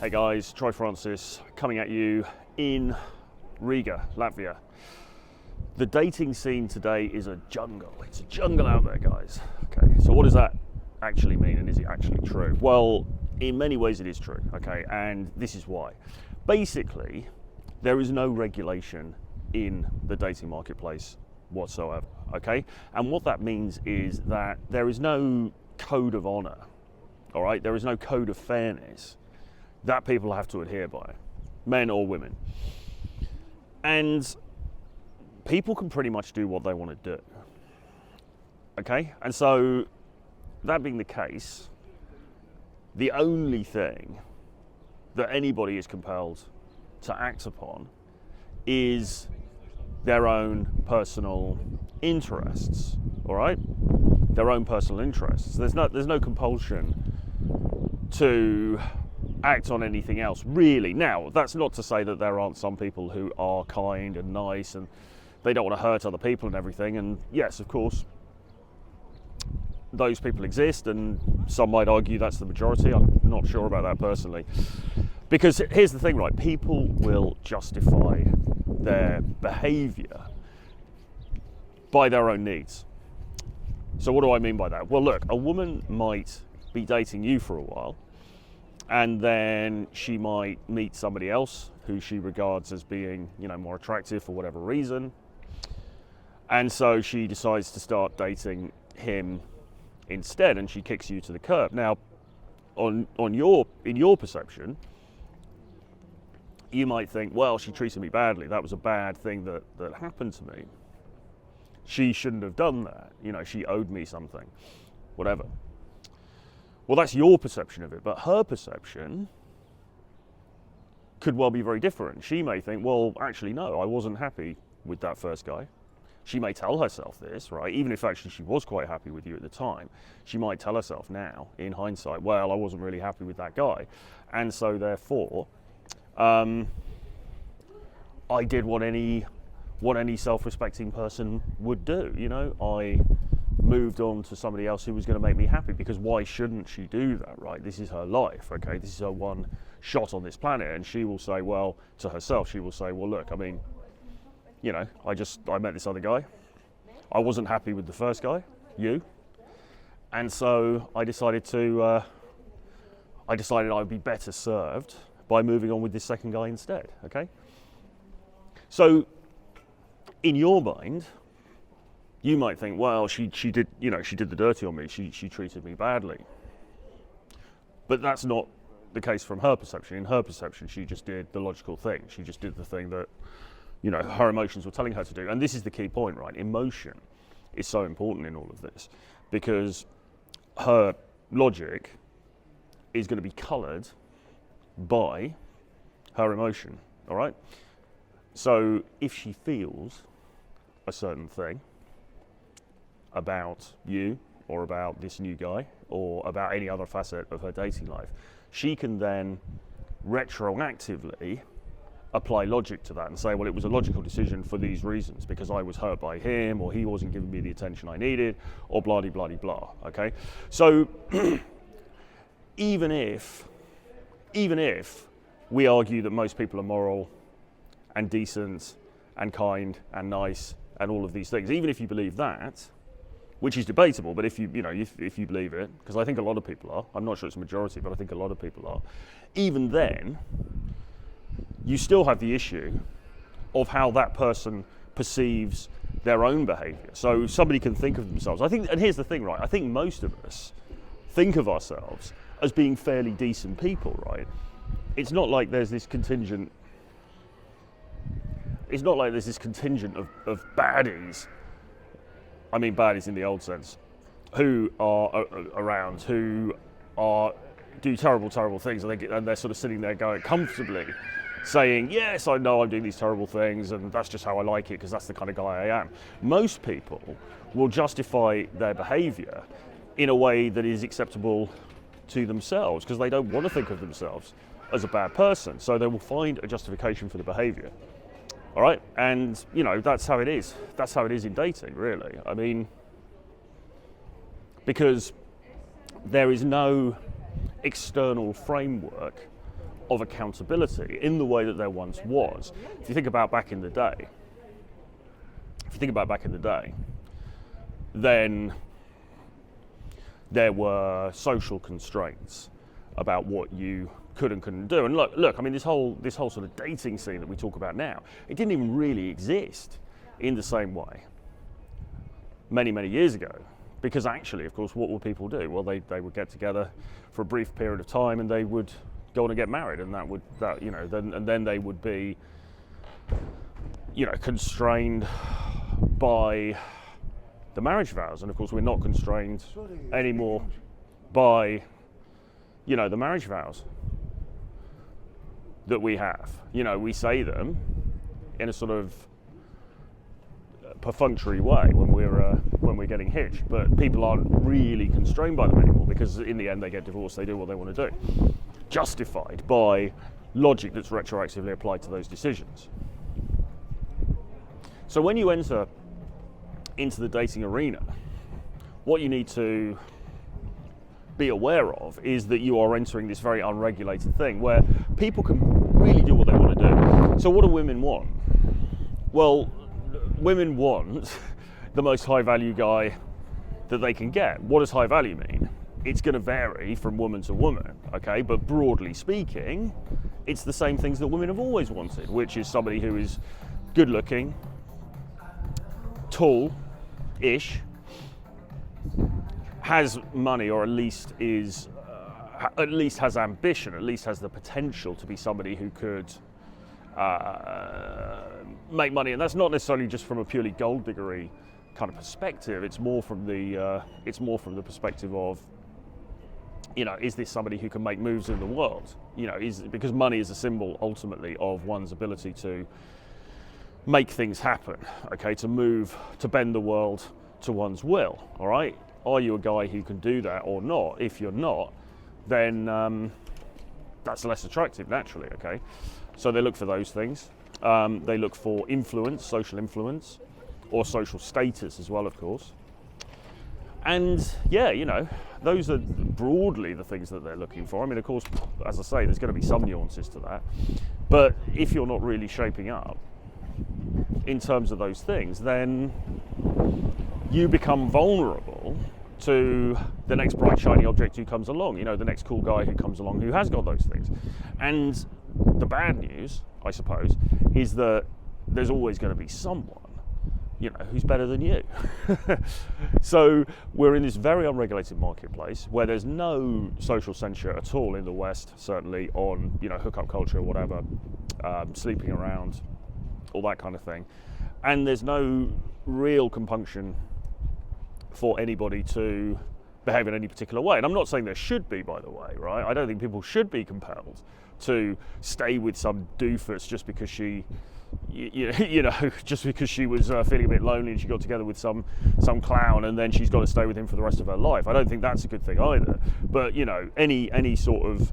Hey guys, Troy Francis coming at you in Riga, Latvia. The dating scene today is a jungle. It's a jungle out there, guys. Okay, so what does that actually mean, and is it actually true? Well, in many ways it is true, okay, and this is why. Basically, there is no regulation in the dating marketplace whatsoever, okay? And what that means is that there is no code of honor, all right? There is no code of fairness that people have to adhere by, men or women. And people can pretty much do what they want to do, okay? And so, that being the case, the only thing that anybody is compelled to act upon is their own personal interests, all right? Their own personal interests. There's no compulsion to act on anything else, really. Now, that's not to say that there aren't some people who are kind and nice and they don't want to hurt other people and everything, and yes, of course, those people exist, and some might argue that's the majority. I'm not sure about that personally. Because here's the thing, right? People will justify their behavior by their own needs. So what do I mean by that? Well, look, a woman might be dating you for a while, and then she might meet somebody else who she regards as being, more attractive for whatever reason. And so she decides to start dating him instead, and she kicks you to the curb. Now, in your perception, you might think, well, she treated me badly. That was a bad thing that happened to me. She shouldn't have done that. She owed me something, whatever. Well, that's your perception of it, but her perception could well be very different. She may think, well, actually, no, I wasn't happy with that first guy. She may tell herself this, right? Even if actually she was quite happy with you at the time, she might tell herself now, in hindsight, well, I wasn't really happy with that guy. And so therefore, I did what any self-respecting person would do. I moved on to somebody else who was going to make me happy, because why shouldn't she do that, right? This is her life, okay? This is her one shot on this planet, and she will say, well, to herself, she will say, well, look, I mean, I met this other guy. I wasn't happy with the first guy, you, and so I decided I would be better served by moving on with this second guy instead, okay? So, in your mind, you might think, well, she did the dirty on me. She treated me badly. But that's not the case from her perception. In her perception, she just did the logical thing. She just did the thing that, her emotions were telling her to do. And this is the key point, right? Emotion is so important in all of this, because her logic is going to be coloured by her emotion, all right? So if she feels a certain thing about you, or about this new guy, or about any other facet of her dating life, she can then retroactively apply logic to that and say, well, it was a logical decision for these reasons, because I was hurt by him, or he wasn't giving me the attention I needed, or blah, blah, blah, blah, okay? So even if we argue that most people are moral and decent and kind and nice and all of these things, even if you believe that, which is debatable, but if you believe it, because I think a lot of people are, I'm not sure it's a majority, but I think a lot of people are, even then, you still have the issue of how that person perceives their own behavior. So somebody can think of themselves, and here's the thing, right, I think most of us think of ourselves as being fairly decent people, right? It's not like there's this contingent of baddies. I mean baddies in the old sense, who are around, who do terrible, terrible things, and they're sort of sitting there going comfortably, saying, yes, I know I'm doing these terrible things, and that's just how I like it, because that's the kind of guy I am. Most people will justify their behavior in a way that is acceptable to themselves, because they don't want to think of themselves as a bad person, so they will find a justification for the behavior. All right, and that's how it is. That's how it is in dating, really. I mean, because there is no external framework of accountability in the way that there once was. If you think about back in the day, then there were social constraints about what you could and couldn't do. And look, I mean, this whole sort of dating scene that we talk about now, it didn't even really exist in the same way many, many years ago. Because actually, of course, what would people do? Well, they would get together for a brief period of time, and they would go on and get married, and then they would be, constrained by the marriage vows. And of course, we're not constrained anymore by, the marriage vows that we have. We say them in a sort of perfunctory way when we're getting hitched, but people aren't really constrained by them anymore, because in the end they get divorced, they do what they want to do, justified by logic that's retroactively applied to those decisions. So when you enter into the dating arena, what you need to be aware of is that you are entering this very unregulated thing where people can really do what they want to do. So what do women want? Well, women want the most high value guy that they can get. What does high value mean? It's going to vary from woman to woman, okay? But broadly speaking, it's the same things that women have always wanted, which is somebody who is good looking, tall-ish, has money, or at least has ambition, at least has the potential to be somebody who could make money. And that's not necessarily just from a purely gold diggery kind of perspective. It's more from the perspective of, is this somebody who can make moves in the world? Because money is a symbol ultimately of one's ability to make things happen, okay, to move, to bend the world to one's will, all right? Are you a guy who can do that or not? If you're not, then that's less attractive naturally, okay? So they look for those things. They look for influence, social influence, or social status as well, of course. And yeah, those are broadly the things that they're looking for. I mean, of course, as I say, there's going to be some nuances to that. But if you're not really shaping up in terms of those things, then you become vulnerable to the next bright, shiny object who comes along, the next cool guy who comes along who has got those things. And the bad news, I suppose, is that there's always going to be someone, who's better than you. So we're in this very unregulated marketplace where there's no social censure at all in the West, certainly on, hookup culture, whatever, sleeping around, all that kind of thing. And there's no real compunction for anybody to behave in any particular way. And I'm not saying there should be, by the way, right? I don't think people should be compelled to stay with some doofus just because she, just because she was feeling a bit lonely and she got together with some clown, and then she's got to stay with him for the rest of her life. I don't think that's a good thing either. But any sort of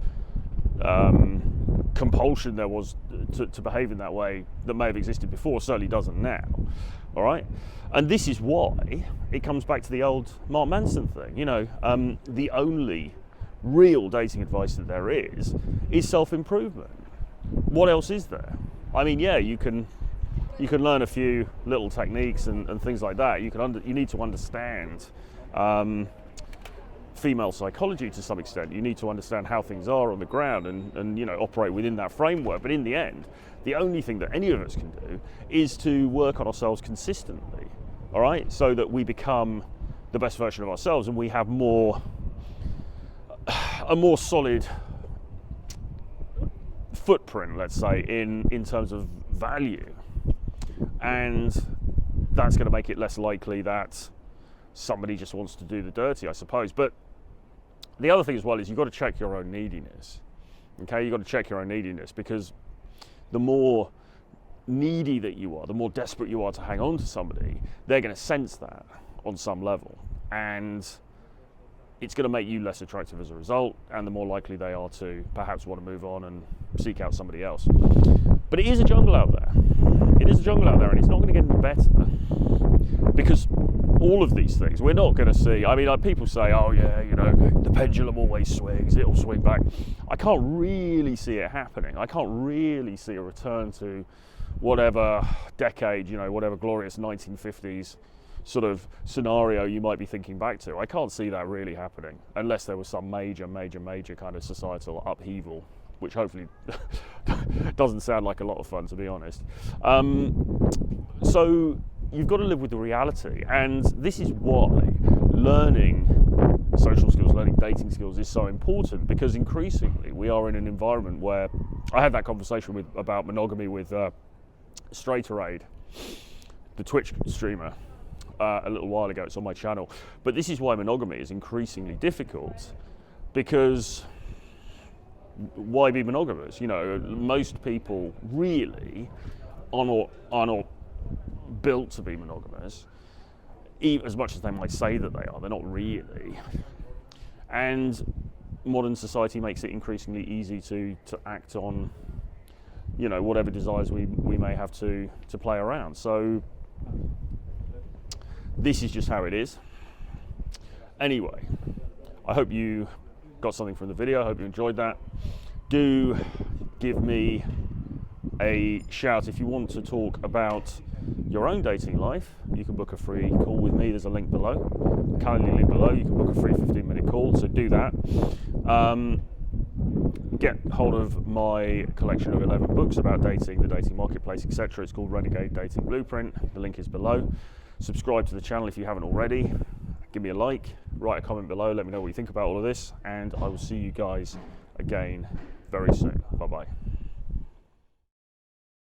compulsion there was to behave in that way that may have existed before certainly doesn't now. All right, and this is why it comes back to the old Mark Manson thing. The only real dating advice that there is self-improvement. What else is there? I mean, yeah, you can learn a few little techniques and things like that. You need to understand female psychology to some extent. You need to understand how things are on the ground and operate within that framework. But in the end, the only thing that any of us can do is to work on ourselves consistently, all right? So that we become the best version of ourselves and we have a more solid footprint, let's say, in terms of value. And that's going to make it less likely that somebody just wants to do the dirty, I suppose. But the other thing as well is you've got to check your own neediness. Okay, you've got to check your own neediness, because the more needy that you are, the more desperate you are to hang on to somebody, they're going to sense that on some level. And it's going to make you less attractive as a result, and the more likely they are to perhaps want to move on and seek out somebody else. But it is a jungle out there. It is a jungle out there, and it's not going to get any better, because all of these things. We're not going to see, I mean, like people say, oh yeah, you know, the pendulum always swings, it'll swing back. I can't really see it happening. I can't really see a return to whatever decade, you know, whatever glorious 1950s sort of scenario you might be thinking back to. I can't see that really happening unless there was some major kind of societal upheaval, which hopefully doesn't sound like a lot of fun, to be honest. So you've got to live with the reality, and this is why learning social skills, learning dating skills is so important, because increasingly we are in an environment where I had that conversation about monogamy with Straighterade, the Twitch streamer, a little while ago. It's on my channel. But this is why monogamy is increasingly difficult, because why be monogamous? You know, most people really are not built to be monogamous, even as much as they might say that they are. They're not really. And modern society makes it increasingly easy to act on, you know, whatever desires we may have to play around. So this is just how it is. Anyway, I hope you got something from the video. I hope you enjoyed that. Do give me a shout if you want to talk about your own dating life. You can book a free call with me. There's a link below, a Calendly link below. You can book a free 15-minute call, so do that. Get hold of my collection of 11 books about dating, the dating marketplace, etc. It's called Renegade Dating Blueprint. The link is below. Subscribe to the channel if you haven't already. Give me a like, write a comment below, let me know what you think about all of this, and I will see you guys again very soon. Bye-bye.